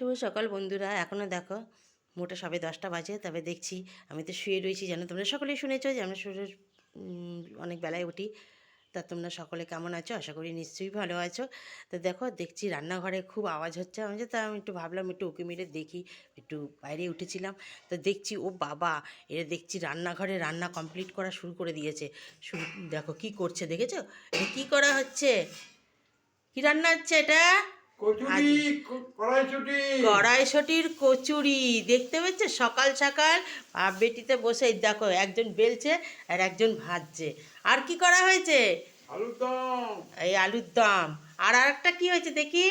শুভ সকাল বন্ধুরা। এখনও দেখো মোটা সবে 10টা বাজে, তবে দেখছি আমি তো শুয়ে রয়েছি। জানো তোমরা সকলেই শুনেছো যে আমরা শুয়ে অনেক বেলায় উঠি। তা তোমরা সকলে কেমন আছো? আশা করি নিশ্চয়ই ভালো আছো। তো দেখো দেখছি রান্নাঘরে খুব আওয়াজ হচ্ছে। আমি একটু ভাবলাম একটু উঁকি মেরে দেখি, একটু বাইরে উঠেছিলাম। তো দেখছি ও বাবা, এরা দেখছি রান্নাঘরে রান্না কমপ্লিট করা শুরু করে দিয়েছে। শুরু দেখো কি করছে, দেখেছো? এটা কী করা হচ্ছে? কি রান্না হচ্ছে এটা? কচুরি, আজ কড়াইশুঁটি। কড়াইশুঁটির কচুরি দেখতে পাচ্ছে সকাল সকাল। বাপ বেটিতে বসে এই দেখো একজন বেলছে আর একজন ভাজছে। আর কি করা হয়েছে? আলুর দম। এই আলুর দম। আর আরেকটা কি হয়েছে দেখি?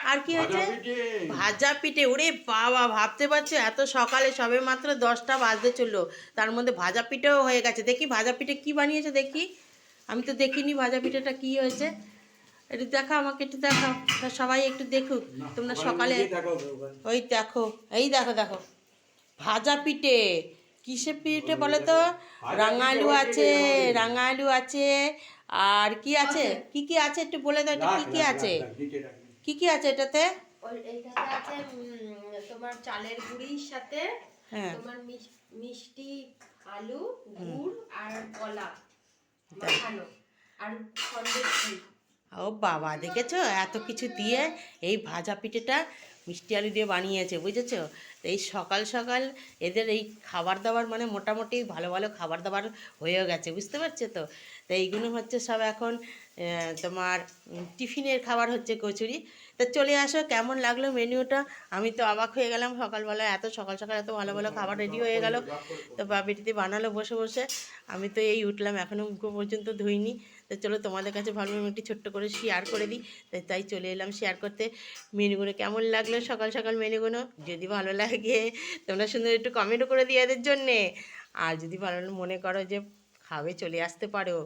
আর কি ভাজা হয়েছে? পিঠে। ভাজা পিঠে। ওরে বাবা, ভাবতে পারছো এত সকালে সবে মাত্র 10টা বাজতে চললো, তার মধ্যে ভাজা পিঠেও হয়ে গেছে। দেখি ভাজা পিঠে কি বানিয়েছে দেখি। আমি তো দেখিনি ভাজা পিঠেটা কি হয়েছে। একটু দেখাও আমাকে, একটু দেখাও। তা সবাই একটু দেখুক। না, তোমরা ওখানে নিয়ে সকালে গিয়ে দেখাও তো ওখানে। ওই দেখো, এই দেখো দেখো ভাজা পিঠে। কিসের পিঠে বলো তো? ভাজা রাঙা পিঠে আলু হচ্ছে আছে, আমাদের। রাঙা আলু আছে। আর কি আছে? কি কি আছে একটু বলে দাও, এটা রাখ কি কি রাখ রাখ আছে? রাখ, নিচে রাখ। কি কি আছে এটাতে? এইটাতে আছে তোমার চালের গুঁড়ির সাথে হ্যাঁ। তোমার মিষ্টি আলু, হুম। গুড় আর কলা তাই। মাখানো আর সন্দেশ ফুল। ও বাবা, দেখেছো এত কিছু দিয়ে এই ভাজা পিঠেটা মিষ্টি আলু দিয়ে বানিয়েছে, বুঝেছো? তো এই সকাল সকাল এদের এই খাবার দাবার মানে মোটামুটি ভালো ভালো খাবার দাবার হয়েও গেছে, বুঝতে পারছো তো? তো এইগুলো হচ্ছে সব এখন তোমার টিফিনের খাবার হচ্ছে কচুরি। তা চলে আসো, কেমন লাগলো মেনুটা? আমি তো অবাক হয়ে গেলাম, সকালবেলা এত সকাল সকাল এত ভালো ভালো খাবার রেডি হয়ে গেল। তো বাপিটিতে বানালো বসে বসে। আমি তো এই উঠলাম, এখনও মুখ পর্যন্ত ধুইনি। তো চলো তোমাদের কাছে ভাবলাম একটু ছোট্ট করে শেয়ার করে দিই। তাই চলে এলাম শেয়ার করতে। মেনুগুলো কেমন লাগলো সকাল সকাল মেনুগুলো? যদি ভালো লাগে তোমরা সুন্দর একটু কমেন্টও করে দিও এদের জন্যে। আর যদি ভালো মনে করো যে খাবে, চলে আসতে পারো।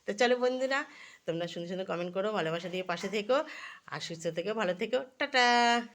তো চলো বন্ধুরা, তোমরা সুন্দর সুন্দর কমেন্ট করো, ভালোবাসা দিয়ে পাশে থেকো। আর সুস্থ থেকো, ভালো থেকো, টাটা।